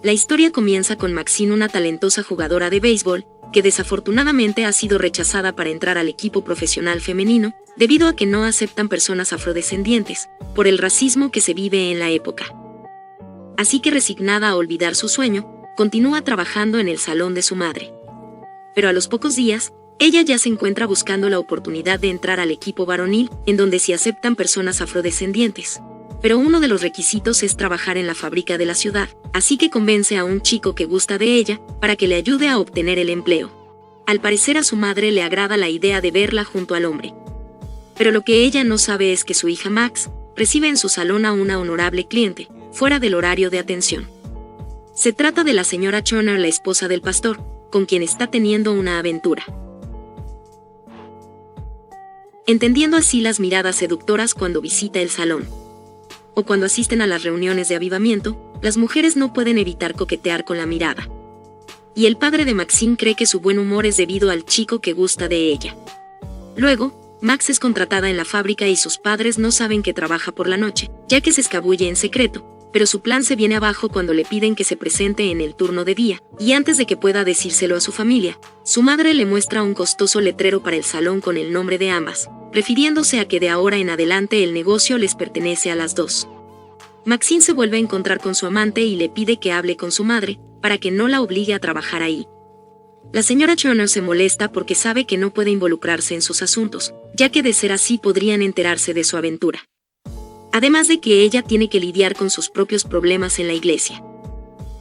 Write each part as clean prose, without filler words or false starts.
La historia comienza con Maxine, una talentosa jugadora de béisbol, que desafortunadamente ha sido rechazada para entrar al equipo profesional femenino, debido a que no aceptan personas afrodescendientes, por el racismo que se vive en la época. Así que, resignada a olvidar su sueño, continúa trabajando en el salón de su madre. Pero a los pocos días, ella ya se encuentra buscando la oportunidad de entrar al equipo varonil, en donde sí aceptan personas afrodescendientes. Pero uno de los requisitos es trabajar en la fábrica de la ciudad, así que convence a un chico que gusta de ella, para que le ayude a obtener el empleo. Al parecer a su madre le agrada la idea de verla junto al hombre. Pero lo que ella no sabe es que su hija Max recibe en su salón a una honorable cliente, fuera del horario de atención. Se trata de la señora Turner, la esposa del pastor, con quien está teniendo una aventura. Entendiendo así las miradas seductoras cuando visita el salón, o cuando asisten a las reuniones de avivamiento, las mujeres no pueden evitar coquetear con la mirada. Y el padre de Maxine cree que su buen humor es debido al chico que gusta de ella. Luego, Max es contratada en la fábrica y sus padres no saben que trabaja por la noche, ya que se escabulle en secreto, pero su plan se viene abajo cuando le piden que se presente en el turno de día, y antes de que pueda decírselo a su familia, su madre le muestra un costoso letrero para el salón con el nombre de ambas, refiriéndose a que de ahora en adelante el negocio les pertenece a las dos. Maxine se vuelve a encontrar con su amante y le pide que hable con su madre, para que no la obligue a trabajar ahí. La señora Turner se molesta porque sabe que no puede involucrarse en sus asuntos, ya que de ser así podrían enterarse de su aventura. Además de que ella tiene que lidiar con sus propios problemas en la iglesia.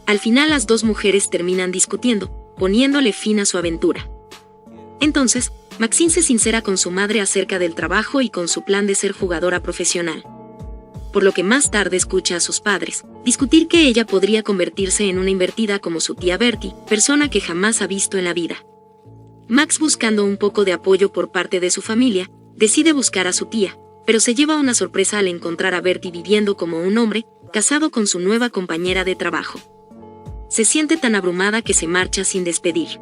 Al final las dos mujeres terminan discutiendo, poniéndole fin a su aventura. Entonces, Maxine se sincera con su madre acerca del trabajo y con su plan de ser jugadora profesional. Por lo que más tarde escucha a sus padres discutir que ella podría convertirse en una invertida como su tía Bertie, persona que jamás ha visto en la vida. Max, buscando un poco de apoyo por parte de su familia, decide buscar a su tía, pero se lleva una sorpresa al encontrar a Bertie viviendo como un hombre, casado con su nueva compañera de trabajo. Se siente tan abrumada que se marcha sin despedir.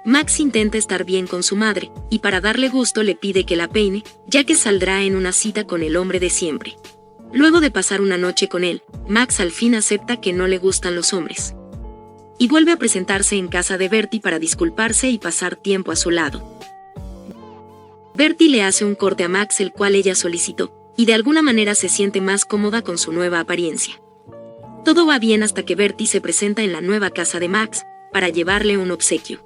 Max intenta estar bien con su madre, y para darle gusto le pide que la peine, ya que saldrá en una cita con el hombre de siempre. Luego de pasar una noche con él, Max al fin acepta que no le gustan los hombres. Y vuelve a presentarse en casa de Bertie para disculparse y pasar tiempo a su lado. Bertie le hace un corte a Max, el cual ella solicitó, y de alguna manera se siente más cómoda con su nueva apariencia. Todo va bien hasta que Bertie se presenta en la nueva casa de Max, para llevarle un obsequio.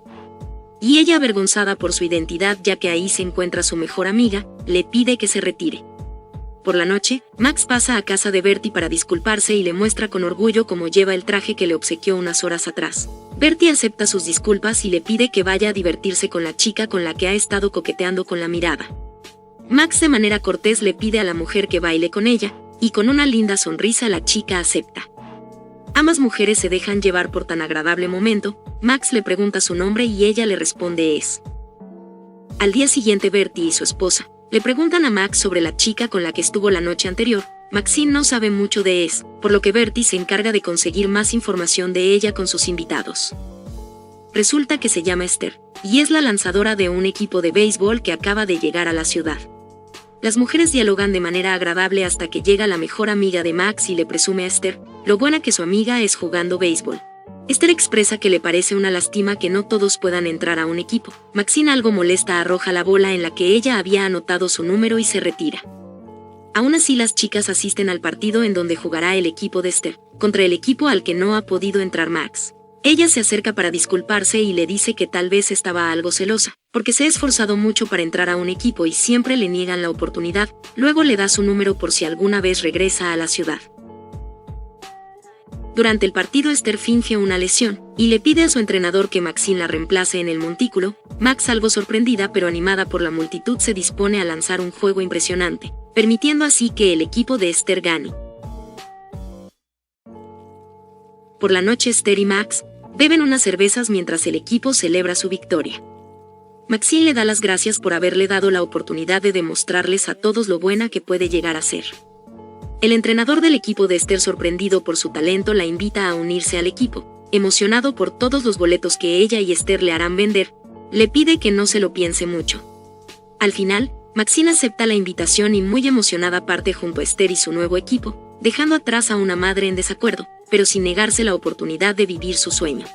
Y ella, avergonzada por su identidad ya que ahí se encuentra su mejor amiga, le pide que se retire. Por la noche, Max pasa a casa de Bertie para disculparse y le muestra con orgullo cómo lleva el traje que le obsequió unas horas atrás. Bertie acepta sus disculpas y le pide que vaya a divertirse con la chica con la que ha estado coqueteando con la mirada. Max de manera cortés le pide a la mujer que baile con ella, y con una linda sonrisa la chica acepta. Ambas mujeres se dejan llevar por tan agradable momento. Max le pregunta su nombre y ella le responde es. Al día siguiente, Bertie y su esposa le preguntan a Max sobre la chica con la que estuvo la noche anterior. Maxine no sabe mucho de eso, por lo que Bertie se encarga de conseguir más información de ella con sus invitados. Resulta que se llama Esther, y es la lanzadora de un equipo de béisbol que acaba de llegar a la ciudad. Las mujeres dialogan de manera agradable hasta que llega la mejor amiga de Max y le presume a Esther lo buena que su amiga es jugando béisbol. Esther expresa que le parece una lástima que no todos puedan entrar a un equipo. Maxine, algo molesta, arroja la bola en la que ella había anotado su número y se retira. Aún así, las chicas asisten al partido en donde jugará el equipo de Esther, contra el equipo al que no ha podido entrar Max. Ella se acerca para disculparse y le dice que tal vez estaba algo celosa, porque se ha esforzado mucho para entrar a un equipo y siempre le niegan la oportunidad. Luego le da su número por si alguna vez regresa a la ciudad. Durante el partido, Esther finge una lesión, y le pide a su entrenador que Maxine la reemplace en el montículo. Max, algo sorprendida pero animada por la multitud, se dispone a lanzar un juego impresionante, permitiendo así que el equipo de Esther gane. Por la noche, Esther y Max beben unas cervezas mientras el equipo celebra su victoria. Maxine le da las gracias por haberle dado la oportunidad de demostrarles a todos lo buena que puede llegar a ser. El entrenador del equipo de Esther, sorprendido por su talento, la invita a unirse al equipo. Emocionado por todos los boletos que ella y Esther le harán vender, le pide que no se lo piense mucho. Al final, Maxine acepta la invitación y muy emocionada parte junto a Esther y su nuevo equipo, dejando atrás a una madre en desacuerdo, pero sin negarse la oportunidad de vivir su sueño.